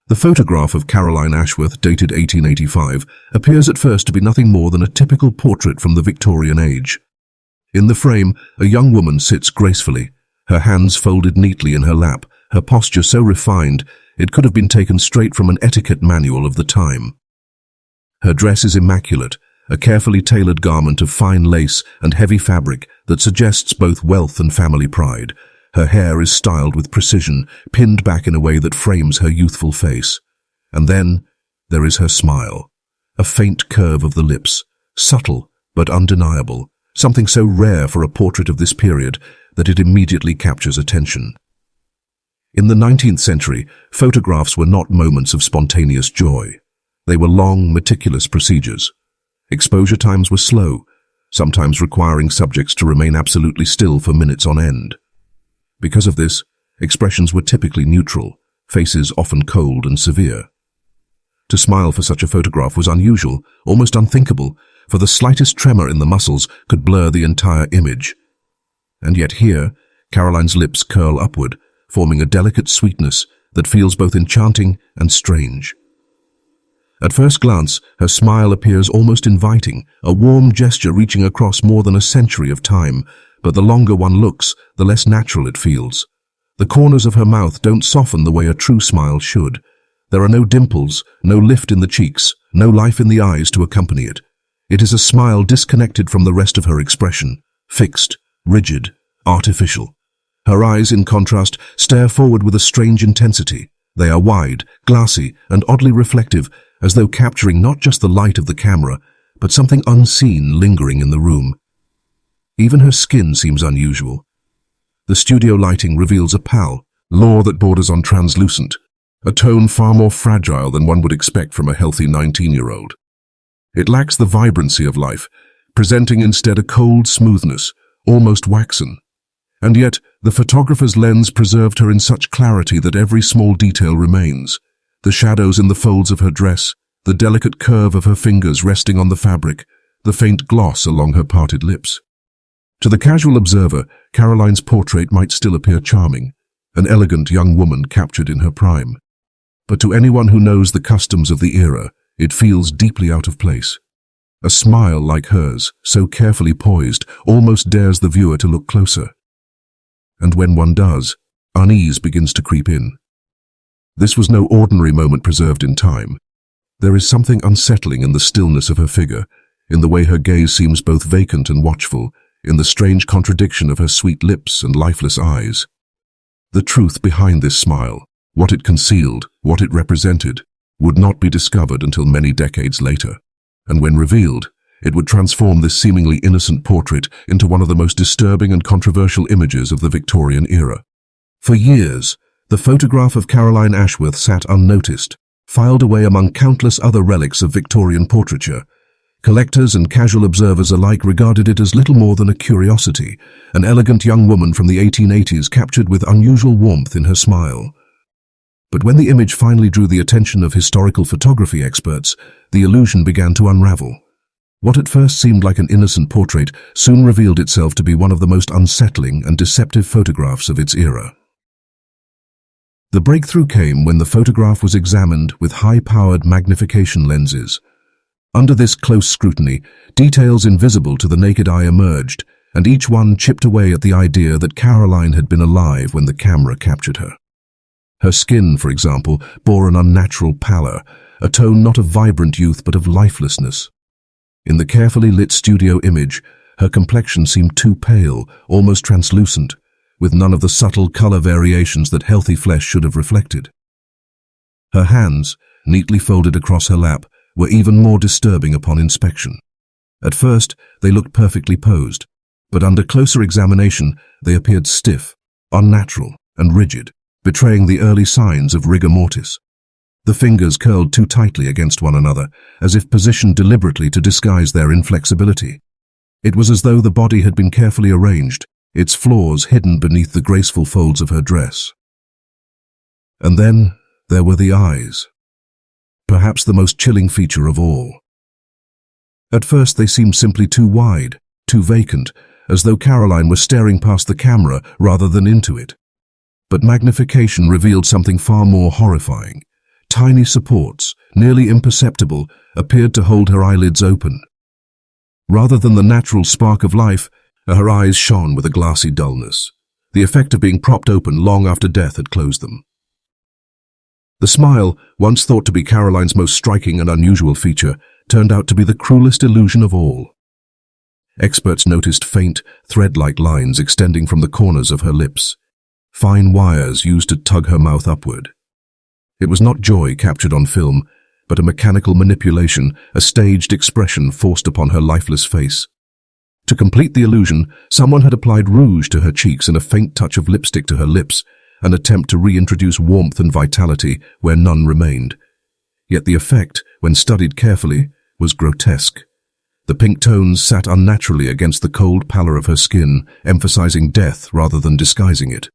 The photograph of Caroline Ashworth, dated 1885, appears at first to be nothing more than a typical portrait from the Victorian age. In the frame, a young woman sits gracefully, her hands folded neatly in her lap, her posture so refined it could have been taken straight from an etiquette manual of the time. Her dress is immaculate, a carefully tailored garment of fine lace and heavy fabric that suggests both wealth and family pride. Her hair is styled with precision, pinned back in a way that frames her youthful face. And then there is her smile, a faint curve of the lips, subtle but undeniable, something so rare for a portrait of this period that it immediately captures attention. In the 19th century, photographs were not moments of spontaneous joy. They were long, meticulous procedures. Exposure times were slow, sometimes requiring subjects to remain absolutely still for minutes on end. Because of this, expressions were typically neutral, faces often cold and severe. To smile for such a photograph was unusual, almost unthinkable, for the slightest tremor in the muscles could blur the entire image. And yet here, Caroline's lips curl upward, forming a delicate sweetness that feels both enchanting and strange. At first glance, her smile appears almost inviting, a warm gesture reaching across more than a century of time, but the longer one looks, the less natural it feels. The corners of her mouth don't soften the way a true smile should. There are no dimples, no lift in the cheeks, no life in the eyes to accompany it. It is a smile disconnected from the rest of her expression, fixed, rigid, artificial. Her eyes, in contrast, stare forward with a strange intensity. They are wide, glassy, and oddly reflective, as though capturing not just the light of the camera, but something unseen lingering in the room. Even her skin seems unusual. The studio lighting reveals a pallor that borders on translucent, a tone far more fragile than one would expect from a healthy 19-year-old. It lacks the vibrancy of life, presenting instead a cold smoothness, almost waxen. And yet, the photographer's lens preserved her in such clarity that every small detail remains. The shadows in the folds of her dress, the delicate curve of her fingers resting on the fabric, the faint gloss along her parted lips. To the casual observer, Caroline's portrait might still appear charming, an elegant young woman captured in her prime. But to anyone who knows the customs of the era, it feels deeply out of place. A smile like hers, so carefully poised, almost dares the viewer to look closer. And when one does, unease begins to creep in. This was no ordinary moment preserved in time. There is something unsettling in the stillness of her figure, in the way her gaze seems both vacant and watchful, in the strange contradiction of her sweet lips and lifeless eyes. The truth behind this smile, what it concealed, what it represented, would not be discovered until many decades later, and when revealed, it would transform this seemingly innocent portrait into one of the most disturbing and controversial images of the Victorian era. For years, the photograph of Caroline Ashworth sat unnoticed, filed away among countless other relics of Victorian portraiture. Collectors and casual observers alike regarded it as little more than a curiosity, an elegant young woman from the 1880s captured with unusual warmth in her smile. But when the image finally drew the attention of historical photography experts, the illusion began to unravel. What at first seemed like an innocent portrait soon revealed itself to be one of the most unsettling and deceptive photographs of its era. The breakthrough came when the photograph was examined with high-powered magnification lenses. Under this close scrutiny, details invisible to the naked eye emerged, and each one chipped away at the idea that Caroline had been alive when the camera captured her. Her skin, for example, bore an unnatural pallor, a tone not of vibrant youth but of lifelessness. In the carefully lit studio image, her complexion seemed too pale, almost translucent, with none of the subtle color variations that healthy flesh should have reflected. Her hands, neatly folded across her lap, were even more disturbing upon inspection. At first, they looked perfectly posed, but under closer examination, they appeared stiff, unnatural, and rigid, betraying the early signs of rigor mortis. The fingers curled too tightly against one another, as if positioned deliberately to disguise their inflexibility. It was as though the body had been carefully arranged, its flaws hidden beneath the graceful folds of her dress. And then there were the eyes, perhaps the most chilling feature of all. At first they seemed simply too wide, too vacant, as though Caroline was staring past the camera rather than into it. But magnification revealed something far more horrifying. Tiny supports, nearly imperceptible, appeared to hold her eyelids open. Rather than the natural spark of life, her eyes shone with a glassy dullness, the effect of being propped open long after death had closed them. The smile, once thought to be Caroline's most striking and unusual feature, turned out to be the cruelest illusion of all. Experts noticed faint, thread-like lines extending from the corners of her lips, fine wires used to tug her mouth upward. It was not joy captured on film, but a mechanical manipulation, a staged expression forced upon her lifeless face. To complete the illusion, someone had applied rouge to her cheeks and a faint touch of lipstick to her lips, an attempt to reintroduce warmth and vitality where none remained. Yet the effect, when studied carefully, was grotesque. The pink tones sat unnaturally against the cold pallor of her skin, emphasizing death rather than disguising it.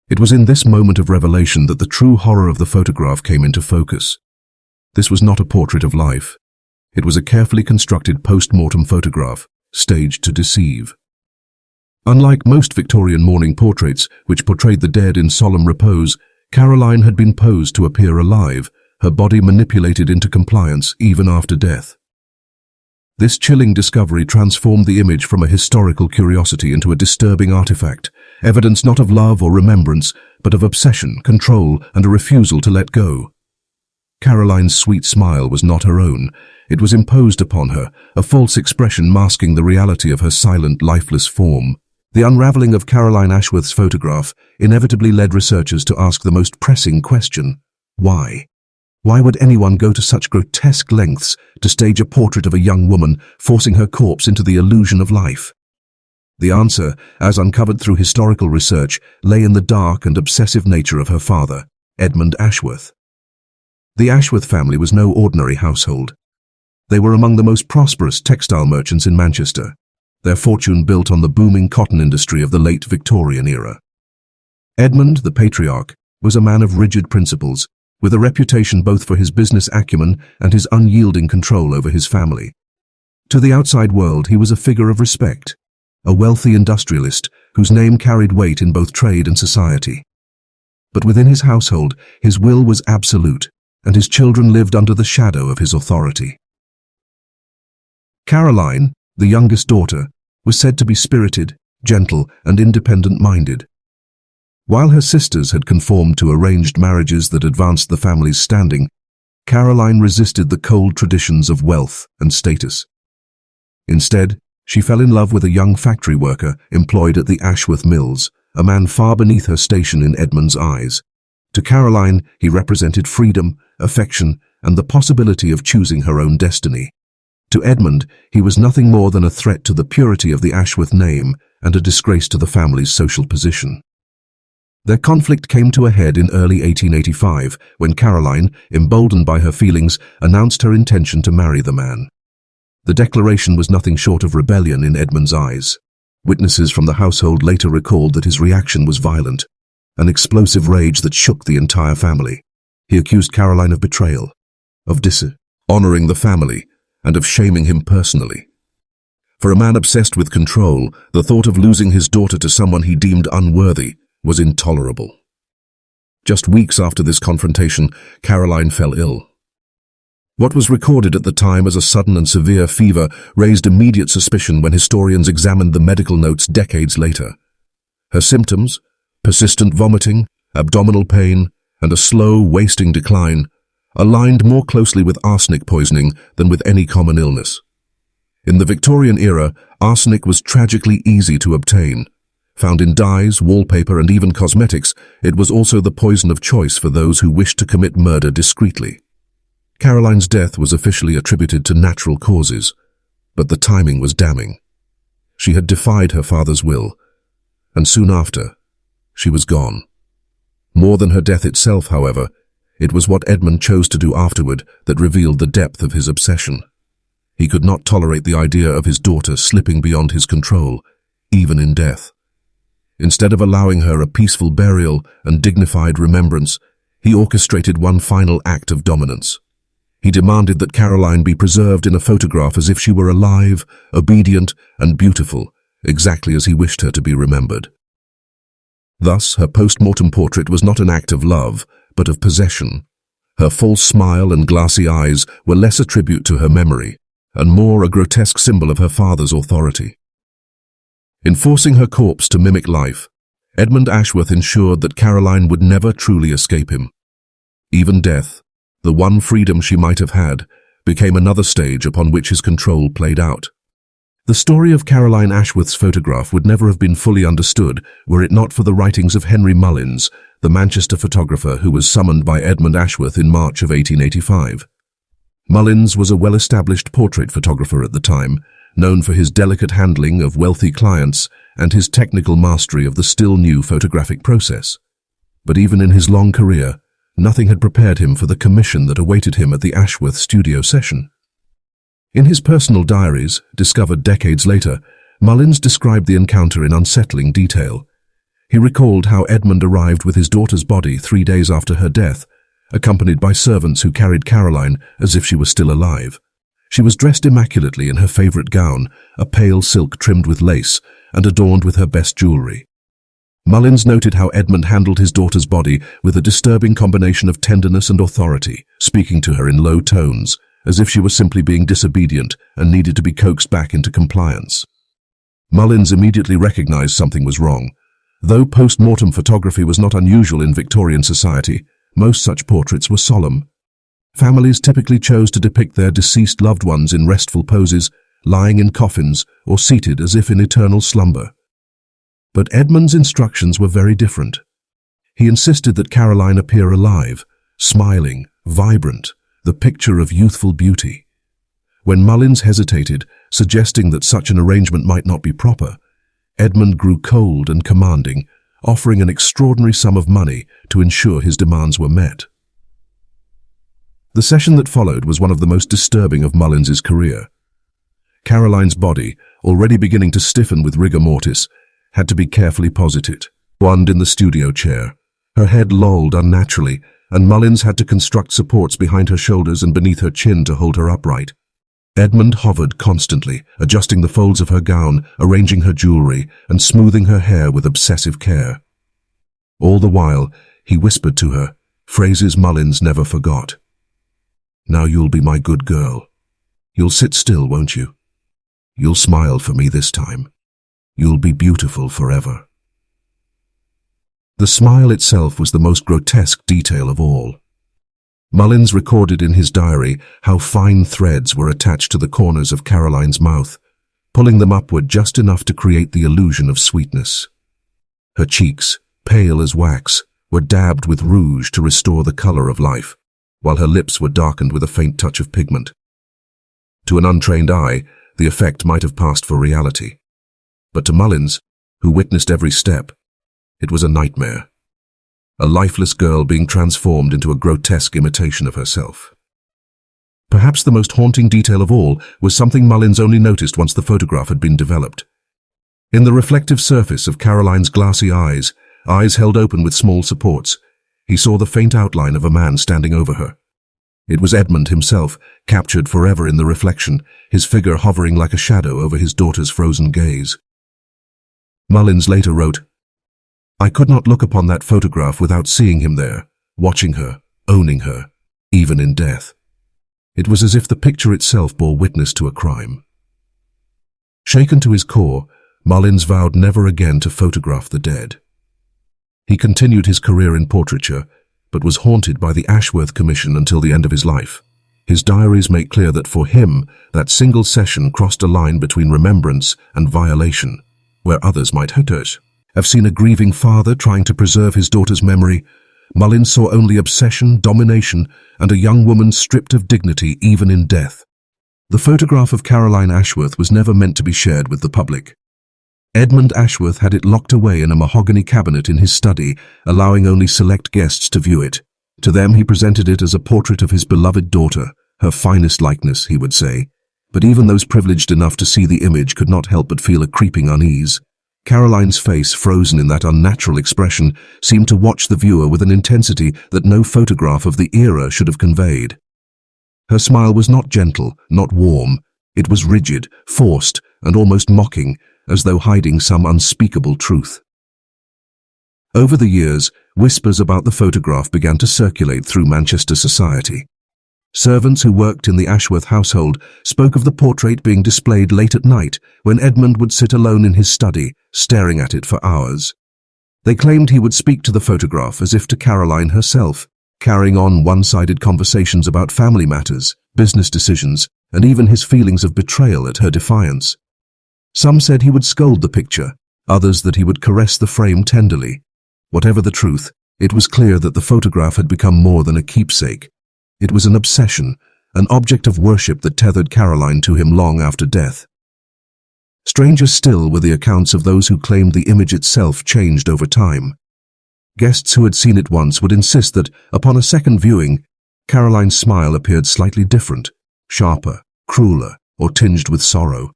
It was in this moment of revelation that the true horror of the photograph came into focus. This was not a portrait of life. It was a carefully constructed post-mortem photograph, staged to deceive. Unlike most Victorian mourning portraits, which portrayed the dead in solemn repose, Caroline had been posed to appear alive, her body manipulated into compliance even after death. This chilling discovery transformed the image from a historical curiosity into a disturbing artifact, evidence not of love or remembrance, but of obsession, control, and a refusal to let go. Caroline's sweet smile was not her own. It was imposed upon her, a false expression masking the reality of her silent, lifeless form. The unraveling of Caroline Ashworth's photograph inevitably led researchers to ask the most pressing question: why? Why would anyone go to such grotesque lengths to stage a portrait of a young woman, forcing her corpse into the illusion of life? The answer, as uncovered through historical research, lay in the dark and obsessive nature of her father, Edmund Ashworth. The Ashworth family was no ordinary household. They were among the most prosperous textile merchants in Manchester, their fortune built on the booming cotton industry of the late Victorian era. Edmund, the patriarch, was a man of rigid principles, with a reputation both for his business acumen and his unyielding control over his family. To the outside world, he was a figure of respect, a wealthy industrialist whose name carried weight in both trade and society. But within his household, his will was absolute, and his children lived under the shadow of his authority. Caroline, the youngest daughter, was said to be spirited, gentle, and independent-minded. While her sisters had conformed to arranged marriages that advanced the family's standing, Caroline resisted the cold traditions of wealth and status. Instead, she fell in love with a young factory worker employed at the Ashworth Mills, a man far beneath her station in Edmund's eyes. To Caroline, he represented freedom, affection, and the possibility of choosing her own destiny. To Edmund, he was nothing more than a threat to the purity of the Ashworth name and a disgrace to the family's social position. Their conflict came to a head in early 1885, when Caroline, emboldened by her feelings, announced her intention to marry the man. The declaration was nothing short of rebellion in Edmund's eyes. Witnesses from the household later recalled that his reaction was violent, an explosive rage that shook the entire family. He accused Caroline of betrayal, of dishonoring the family, and of shaming him personally. For a man obsessed with control, the thought of losing his daughter to someone he deemed unworthy was intolerable. Just weeks after this confrontation, Caroline fell ill. What was recorded at the time as a sudden and severe fever raised immediate suspicion when historians examined the medical notes decades later. Her symptoms, persistent vomiting, abdominal pain, and a slow, wasting decline, aligned more closely with arsenic poisoning than with any common illness. In the Victorian era, arsenic was tragically easy to obtain. Found in dyes, wallpaper, and even cosmetics, it was also the poison of choice for those who wished to commit murder discreetly. Caroline's death was officially attributed to natural causes, but the timing was damning. She had defied her father's will, and soon after, she was gone. More than her death itself, however, it was what Edmund chose to do afterward that revealed the depth of his obsession. He could not tolerate the idea of his daughter slipping beyond his control, even in death. Instead of allowing her a peaceful burial and dignified remembrance, he orchestrated one final act of dominance. He demanded that Caroline be preserved in a photograph as if she were alive, obedient, and beautiful, exactly as he wished her to be remembered. Thus, her post-mortem portrait was not an act of love, but of possession, Her false smile and glassy eyes were less a tribute to her memory, and more a grotesque symbol of her father's authority. In forcing her corpse to mimic life, Edmund Ashworth ensured that Caroline would never truly escape him. Even death, the one freedom she might have had, became another stage upon which his control played out. The story of Caroline Ashworth's photograph would never have been fully understood were it not for the writings of Henry Mullins, the Manchester photographer who was summoned by Edmund Ashworth in March of 1885. Mullins was a well-established portrait photographer at the time, known for his delicate handling of wealthy clients and his technical mastery of the still-new photographic process. But even in his long career, nothing had prepared him for the commission that awaited him at the Ashworth studio session. In his personal diaries, discovered decades later, Mullins described the encounter in unsettling detail. He recalled how Edmund arrived with his daughter's body 3 days after her death, accompanied by servants who carried Caroline as if she were still alive. She was dressed immaculately in her favorite gown, a pale silk trimmed with lace and adorned with her best jewelry. Mullins noted how Edmund handled his daughter's body with a disturbing combination of tenderness and authority, speaking to her in low tones, as if she was simply being disobedient and needed to be coaxed back into compliance. Mullins immediately recognized something was wrong. Though post-mortem photography was not unusual in Victorian society, most such portraits were solemn. Families typically chose to depict their deceased loved ones in restful poses, lying in coffins or seated as if in eternal slumber. But Edmund's instructions were very different. He insisted that Caroline appear alive, smiling, vibrant, the picture of youthful beauty. When Mullins hesitated, suggesting that such an arrangement might not be proper, Edmund grew cold and commanding, offering an extraordinary sum of money to ensure his demands were met. The session that followed was one of the most disturbing of Mullins's career. Caroline's body, already beginning to stiffen with rigor mortis, had to be carefully posited, wound in the studio chair. Her head lolled unnaturally, and Mullins had to construct supports behind her shoulders and beneath her chin to hold her upright. Edmund hovered constantly, adjusting the folds of her gown, arranging her jewelry, and smoothing her hair with obsessive care. All the while, he whispered to her, phrases Mullins never forgot. "Now you'll be my good girl. You'll sit still, won't you? You'll smile for me this time. You'll be beautiful forever." The smile itself was the most grotesque detail of all. Mullins recorded in his diary how fine threads were attached to the corners of Caroline's mouth, pulling them upward just enough to create the illusion of sweetness. Her cheeks, pale as wax, were dabbed with rouge to restore the color of life, while her lips were darkened with a faint touch of pigment. To an untrained eye, the effect might have passed for reality. But to Mullins, who witnessed every step, it was a nightmare. A lifeless girl being transformed into a grotesque imitation of herself. Perhaps the most haunting detail of all was something Mullins only noticed once the photograph had been developed. In the reflective surface of Caroline's glassy eyes held open with small supports, he saw the faint outline of a man standing over her. It was Edmund himself, captured forever in the reflection, his figure hovering like a shadow over his daughter's frozen gaze. Mullins later wrote, "I could not look upon that photograph without seeing him there, watching her, owning her, even in death. It was as if the picture itself bore witness to a crime." Shaken to his core, Mullins vowed never again to photograph the dead. He continued his career in portraiture, but was haunted by the Ashworth Commission until the end of his life. His diaries make clear that for him, that single session crossed a line between remembrance and violation, where others might have seen a grieving father trying to preserve his daughter's memory. Mullins saw only obsession, domination, and a young woman stripped of dignity even in death. The photograph of Caroline Ashworth was never meant to be shared with the public. Edmund Ashworth had it locked away in a mahogany cabinet in his study, allowing only select guests to view it. To them he presented it as a portrait of his beloved daughter, her finest likeness, he would say. But even those privileged enough to see the image could not help but feel a creeping unease. Caroline's face, frozen in that unnatural expression, seemed to watch the viewer with an intensity that no photograph of the era should have conveyed. Her smile was not gentle, not warm. It was rigid, forced, and almost mocking, as though hiding some unspeakable truth. Over the years, whispers about the photograph began to circulate through Manchester society. Servants who worked in the Ashworth household spoke of the portrait being displayed late at night when Edmund would sit alone in his study, staring at it for hours. They claimed he would speak to the photograph as if to Caroline herself, carrying on one-sided conversations about family matters, business decisions, and even his feelings of betrayal at her defiance. Some said he would scold the picture, others that he would caress the frame tenderly. Whatever the truth, it was clear that the photograph had become more than a keepsake. It was an obsession, an object of worship that tethered Caroline to him long after death. Stranger still were the accounts of those who claimed the image itself changed over time. Guests who had seen it once would insist that, upon a second viewing, Caroline's smile appeared slightly different, sharper, crueler, or tinged with sorrow.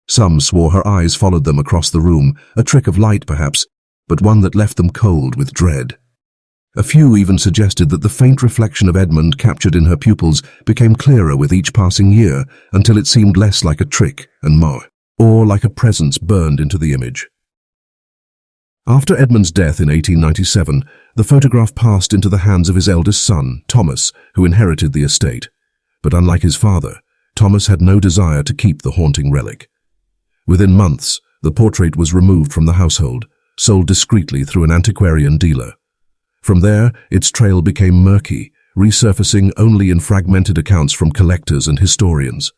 Some swore her eyes followed them across the room, a trick of light perhaps, but one that left them cold with dread. A few even suggested that the faint reflection of Edmund captured in her pupils became clearer with each passing year until it seemed less like a trick and more like a presence burned into the image. After Edmund's death in 1897, the photograph passed into the hands of his eldest son, Thomas, who inherited the estate. But unlike his father, Thomas had no desire to keep the haunting relic. Within months, the portrait was removed from the household, sold discreetly through an antiquarian dealer. From there, its trail became murky, resurfacing only in fragmented accounts from collectors and historians.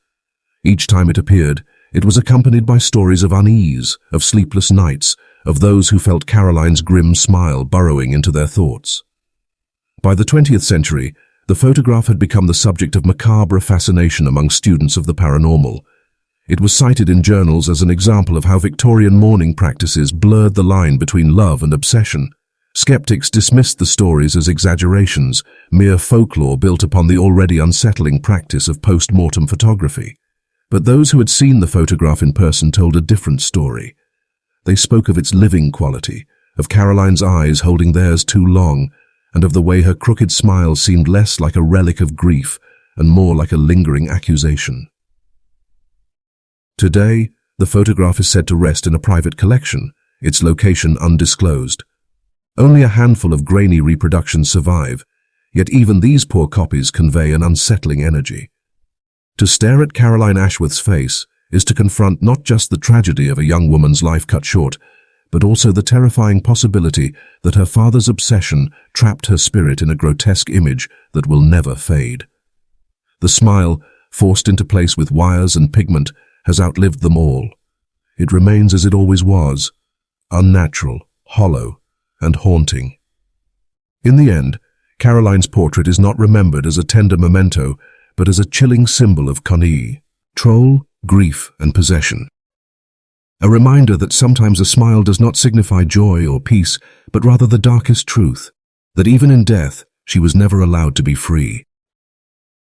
Each time it appeared, it was accompanied by stories of unease, of sleepless nights, of those who felt Caroline's grim smile burrowing into their thoughts. By the 20th century, the photograph had become the subject of macabre fascination among students of the paranormal. It was cited in journals as an example of how Victorian mourning practices blurred the line between love and obsession. Skeptics dismissed the stories as exaggerations, mere folklore built upon the already unsettling practice of post-mortem photography. But those who had seen the photograph in person told a different story. They spoke of its living quality, of Caroline's eyes holding theirs too long, and of the way her crooked smile seemed less like a relic of grief and more like a lingering accusation. Today, the photograph is said to rest in a private collection, its location undisclosed. Only a handful of grainy reproductions survive, yet even these poor copies convey an unsettling energy. To stare at Caroline Ashworth's face is to confront not just the tragedy of a young woman's life cut short, but also the terrifying possibility that her father's obsession trapped her spirit in a grotesque image that will never fade. The smile, forced into place with wires and pigment, has outlived them all. It remains as it always was, unnatural, hollow, and haunting. In the end, Caroline's portrait is not remembered as a tender memento, but as a chilling symbol of control, grief, and possession. A reminder that sometimes a smile does not signify joy or peace, but rather the darkest truth, that even in death, she was never allowed to be free.